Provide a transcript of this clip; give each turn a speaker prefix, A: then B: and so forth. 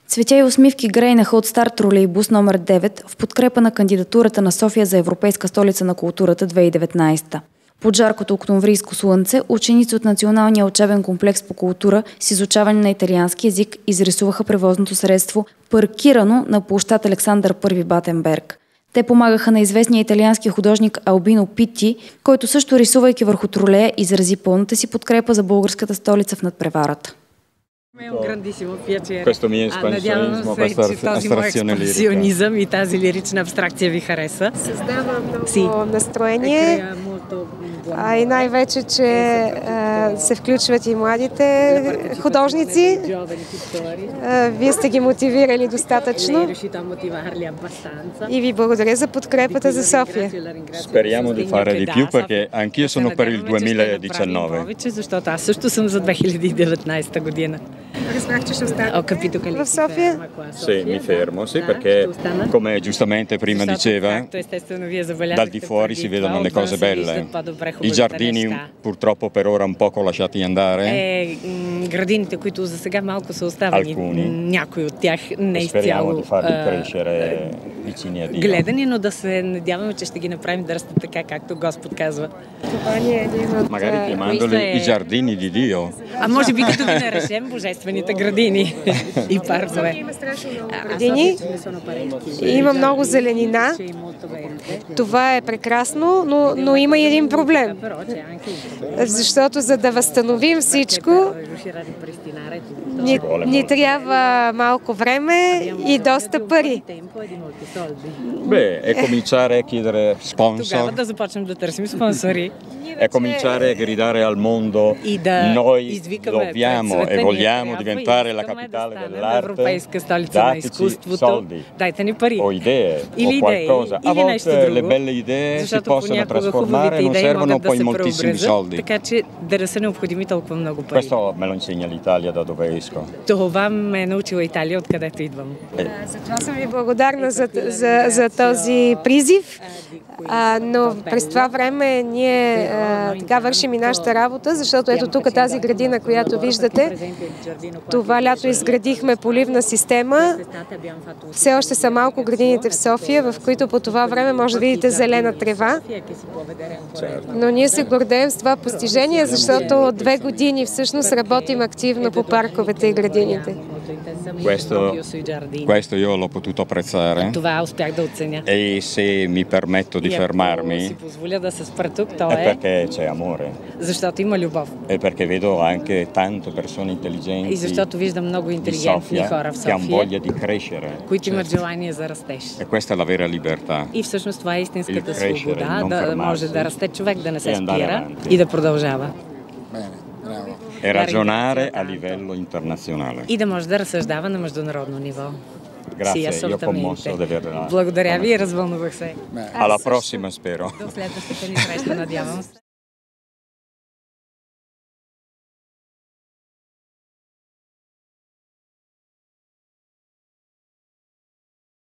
A: Цветя и усмивки грейнаха от стар тролейбус номер 9 в подкрепа на кандидатурата на София за Европейска столица на културата 2019. Под жаркото октомврийско слънце, ученици от Националния учебен комплекс по култура с изучаване на италиански език изрисуваха превозното средство, паркирано на площад Александър I Батенберг. Те помагаха на известния италиански художник Албино Пити, който също рисувайки върху тролея изрази пълната си подкрепа за българската столица в надпреварата.
B: Questo mio espansionismo, questa astrazione
C: експресионизъм и тази лирична абстракция ви хареса?
D: Създава много настроение, и най-вече, че се включват и младите художници. Вие сте ги мотивирали достатъчно и ви благодаря за подкрепата за София.
B: Speriamo di fare di più perché anch'io sono per il 2019.
C: Защото аз също съм за 2019 година.
D: Разбрах, че ще остана в София.
B: Sì, mi fermo, sì, perché come giustamente prima diceva, dal di fuori si vedono le cose belle. I giardini purtroppo per ora un poco lasciati andare.
C: Градините, които за сега малко са оставени, някои от тях не изцяло гледани, но да се надяваме, че ще ги направим да растат така, както Господ казва.
D: Това ни е един от...
B: Magari chiamandoli i giardini di Dio.
C: А може би като ги наречем божествените градини и паркове.
D: Има страшно много градини, има много зеленина. Това е прекрасно, но има и един проблем. Защото за да възстановим всичко, ни трябва малко време и доста пари.
B: Beh, è cominciare a chiedere sponsor.
C: Тогава да започнем да търсим спонсори.
B: È cominciare a gridare al mondo noi dobbiamo e vogliamo diventare la capitale dell'arte. Dateci soldi o idee o qualcosa. A volte le belle idee si possono trasformare e non servono poi moltissimi soldi.
C: Така че да не са необходими толкова много пари.
B: Questo me lo insegna l'Italia da dove esco.
C: Това ме е научила Италия, откъдето идвам.
D: Затова съм ви благодарна за този призив, но през това време ние така вършим и нашата работа, защото ето тук тази градина, която виждате, това лято изградихме поливна система. Все още са малко градините в София, в които по това време може да видите зелена трева. Но ние се гордеем с това постижение, защото 2 години всъщност работим активно по парковете и градините.
B: Questo io l'ho potuto apprezzare.
C: Това успях да оценя.
B: E se mi permetto di fermarmi,
C: си позволя да се спра тук, то
B: è perché c'è amore.
C: Защото има любов.
B: E perché vedo anche tante persone intelligenti
C: И защото виждам много интелигентни хора в
B: che hanno
C: София,
B: voglia di crescere.
C: които имат желание за растеж.
B: E questa è la vera libertà.
C: И всъщност това е истинската
B: crescere,
C: свобода,
B: non
C: да може
B: fermarsi,
C: да расте човек, да не се
B: e andare
C: спира
B: avanti.
C: и да продължава.
B: E ragionare a livello internazionale.
C: И да може да разсъждава на международно ниво.
B: Grazie, io commosso di averla.
C: Благодаря ви и развълнувах се.
B: Alla prossima spero.
C: До следващата ни среща, надявам се.